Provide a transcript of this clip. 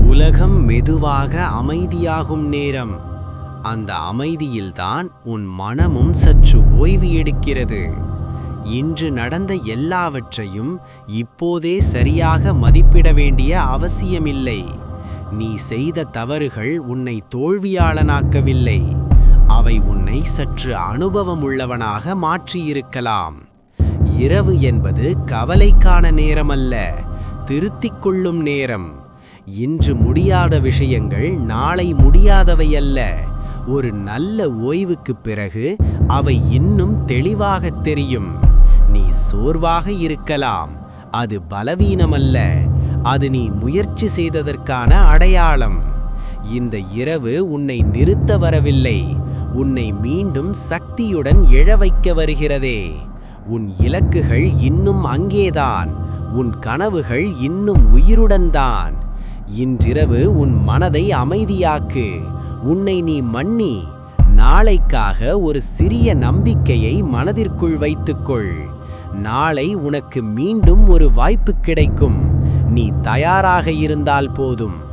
உலகம் மெதுவாக அமைதியாகும் நேரம். அந்த அமைதியில்தான் உன் மனமும் சற்று ஓய்வு எடுக்கிறது. இன்று நடந்த எல்லாவற்றையும் இப்போதே சரியாக மதிப்பிட வேண்டிய அவசியமில்லை. நீ செய்த தவறுகள் உன்னை தோல்வியாளனாக்கவில்லை. அவை உன்னை சற்று அனுபவமுள்ளவனாக மாற்றியிருக்கலாம். இரவு என்பது கவலைக்கான நேரமல்ல, திருத்திக் கொள்ளும் நேரம். இன்று முடியாத விஷயங்கள் நாளை முடியாதவையல்ல. ஒரு நல்ல ஓய்வுக்குப் பிறகு அவை இன்னும் தெளிவாகத் தெரியும். நீ சோர்வாக இருக்கலாம், அது பலவீனமல்ல, அது நீ முயற்சி செய்ததற்கான அடையாளம். இந்த இரவு உன்னை நிறுத்த வரவில்லை, உன்னை மீண்டும் சக்தியுடன் எழ வைக்க வருகிறதே. உன் இலக்குகள் இன்னும் அங்கேதான், உன் கனவுகள் இன்னும் உயிருடன் தான். இன்றிரவு உன் மனதை அமைதியாக்கு, உன்னை நீ மன்னி. நாளைக்காக ஒரு சிறிய நம்பிக்கையை மனதிற்குள் வைத்துக்கொள். நாளை உனக்கு மீண்டும் ஒரு வாய்ப்பு கிடைக்கும். நீ தயாராக இருந்தால் போதும்.